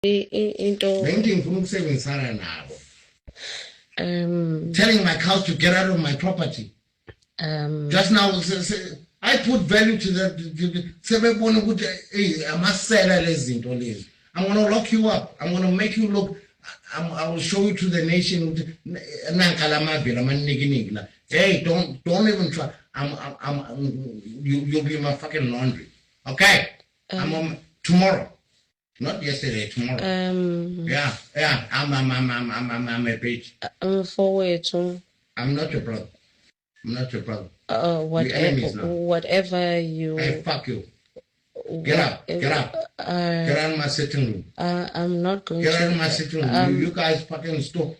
into telling my cows to get out of my property. Just now, I put value to that. I must sell lezi. I'm going to lock you up. I'm going to make you look. I will show you to the nation. Hey, don't even try. You'll be my fucking laundry. Okay? I'm on tomorrow. Not yesterday, tomorrow. Yeah. I'm a bitch. Forward to. I'm not your brother. Whatever you. Hey, fuck you. Get out. Get out of my sitting room. I'm not going Get to. out of my sitting room. You guys fucking stop.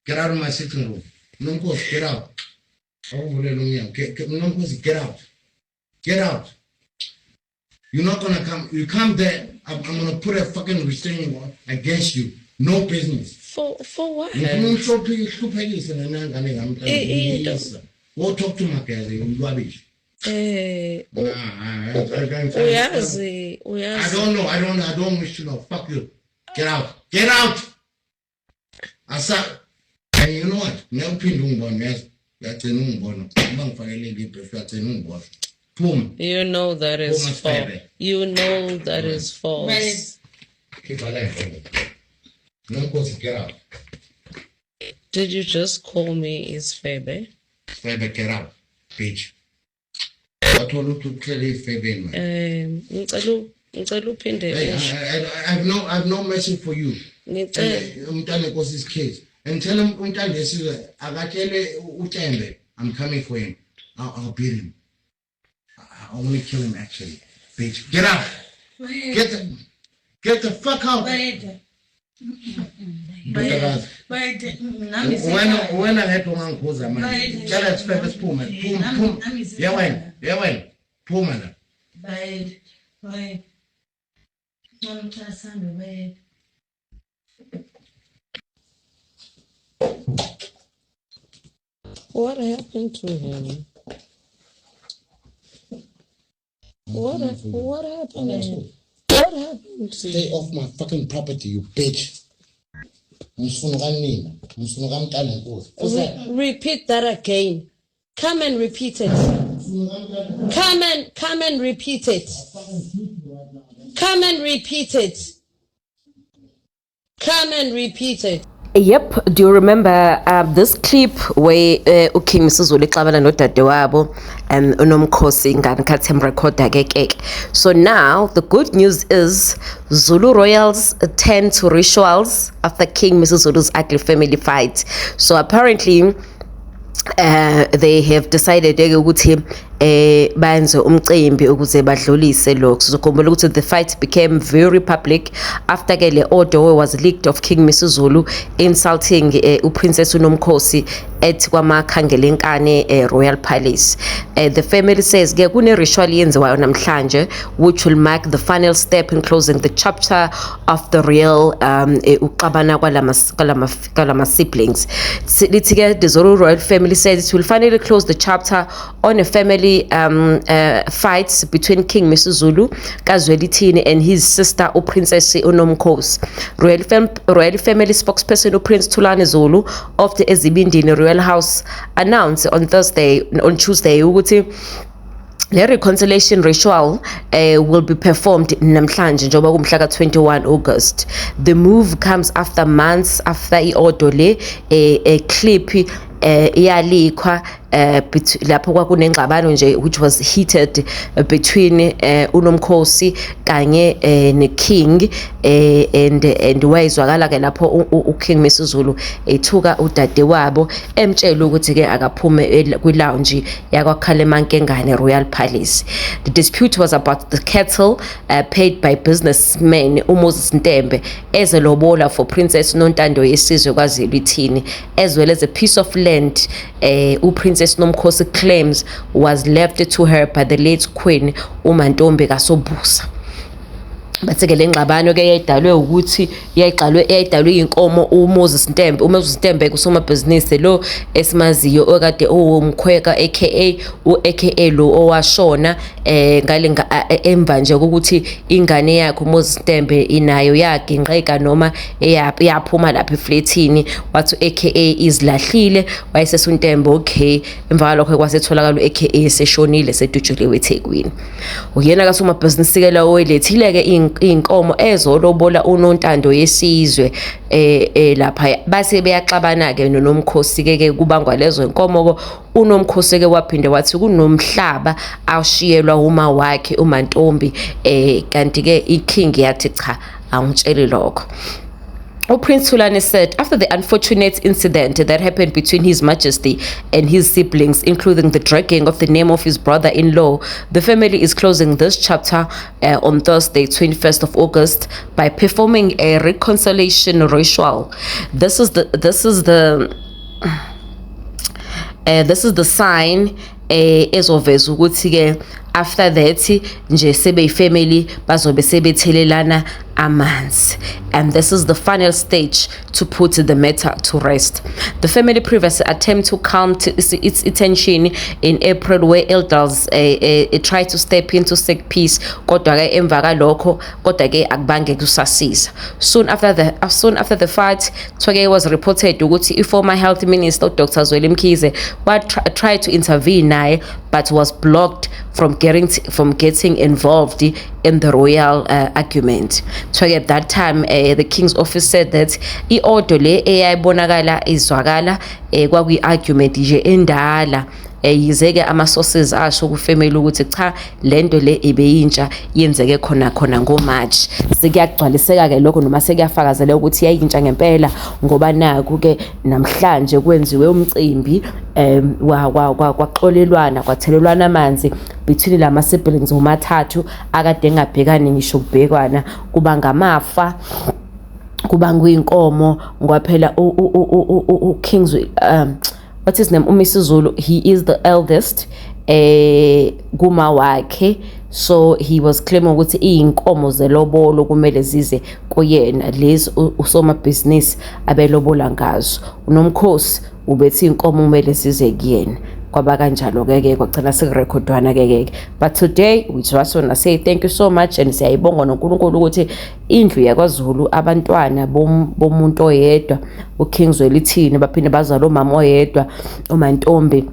Get out of my sitting room. Get out. Get out. Get out. You're not gonna come. You come there. I'm gonna put a fucking restraining order against you. No business. For what? Go talk to my guy. You rubbish. I don't wish to know. Fuck you. Get out. Get out. I saw. And you know what? Never pin one mess. That's a new one. Boom. You know that is false. You know that is false. Keep alive. No cause get out. Did you just call me is Febe? Febe, get out, bitch. What will you to tell you, Febe? I've no mercy for you. His case. And tell him I'm coming for him. I'll beat him. I want to kill him actually. Bitch. Get out. Get the fuck out. When I had to uncle, man, tell us Pepe's Pullman. Yeah, Pullman. What happened to him? What happened? Stay off my fucking property, you bitch. Repeat that again. Come and repeat it. Come and repeat it. Come and repeat it. Come and repeat it. Yep, do you remember this clip where King Mrs. Xabana nodadewabo unomkhosi ingane kathi recorda keke. So now the good news is Zulu royals turn to rituals after King Mrs. Zulu's ugly family fight. So apparently they have decided ukuthi benze umcimbi ukuze badlulise lokho. Sizokhumbula ukuthi the fight became very public after ke le audio was leaked of King Mrs. Zulu insulting uPrincess uNomkhosi ethi kwaMakhandlenkane Royal Palace. The family says ke kune ritual yenziwayo namhlanje which will mark the final step in closing the chapter of the real uxabana kwalama siblings. Lithi ke the Zulu royal family says it will finally close the chapter on a family fights between King Mrs. Zulu Kazwelithini and his sister Princess uNomkhosi. Royal family spokesperson Prince Thulani Zulu of the Ezibindini Royal House announced on Tuesday ukuthi the reconciliation ritual will be performed namhlanje njengoba kumhla ka-21 August. The move comes after months after i-order a clip iyalikwa lapho kwakunengxabano nje which was heated between uNomkhosi kanye neKing and wayizwakala ke lapho uKing Mrs. Zulu ethuka udadewabo emtshela ukuthi ke akaphume kwi-lounge yakwaKhalemankengane Royal Palace. The dispute was about the cattle paid by businessman uMoses Ntembe as a lobola for Princess Nontando yesizwe kwaZwelithini as well as a piece of land uPrincess Nomkhosi claims was left to her by the late Queen uMantombi kaSobusa. bathi-ke le ngxabano-ke yayidalwe inkomo uMoses Ntembe kusomabhizinisi lo esimaziyo okade umkhweka aka lo owashona emva nje ukuthi ingane yakhe uMoses Ntembe inayo yaginqeka noma yaphuma lapha efletini wathi aka izlahlile wayesesuntembe okay emva kwalokho kwasetholakala aka eseshonile sedutshuliwe eThekwini uyena kasomabhizinisi ke lawo welethile-ke inkomo ezolobola unontando yesizwe lapha base beyaxabana-ke noNomkhosi-ke kubangwa lezo inkomo uNomkhosi-ke waphinde wathi kunomhlaba ashiyelwa uma wakhe uMantombi kanti-ke iking yathi cha angitsheli lokho. Prince Thulani said, after the unfortunate incident that happened between His Majesty and his siblings, including the dragging of the name of his brother-in-law, the family is closing this chapter on Thursday, 21st of August, by performing a reconciliation ritual. This is the sign ezoveza ukuthi-ke after that nje sebeyifamily bazobe sebethelelana amanzi, and this is the final stage to put the matter to rest. The family previously attempted to calm its tension in April, where elders tried to step in to seek peace, kodwa-ke emva kalokho kodwa-ke akubange kusasiza. Soon after the fight, it was reported ukuthi former health minister Dr. Zweli Mkhize tried to intervene naye but was blocked from getting involved in the royal argument. So at that time, the King's office said that i-order le eyayibonakala izwakala kwakuyi-argument nje endala yize-ke ama-sources asho kufamily ukuthi cha lento le ibeyintsha yenzeke khona ngoMarch. Sekuyagcwaliseka-ke lokho noma sekuyafakazela ukuthi yayintsha ngempela ngoba naku-ke namhlanje kwenziwe umcimbi kwaxolelwana kwathelelwana amanzi between lama siblings omathathu akade engabhekani ngisho kubhekwana kuba ngamafa kuba nguyinkomo kwaphela uKings what's his name uMisuzulu, he is the eldest kuma wakhe, so he was claiming ukuthi iyinkomo zelobolo kumele zize kuyena lezi usomabhizinisi abelobola ngazo. uNomkhosi ubethi inkomo kumele zize kuyena kwaba kanjalo-ke kwagcina sekurekhodwana-ke. But today we just want to say thank you so much and siyayibonga noNkulunkulu ukuthi indlu yakwaZulu abantwana bomuntu oyedwa uKing Zweli thini baphinde bazala umama oyedwa uMantombi,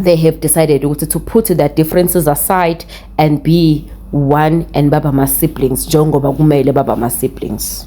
they have decided to put their differences aside and be one and baba ma siblings njengoba kumele baba ma siblings.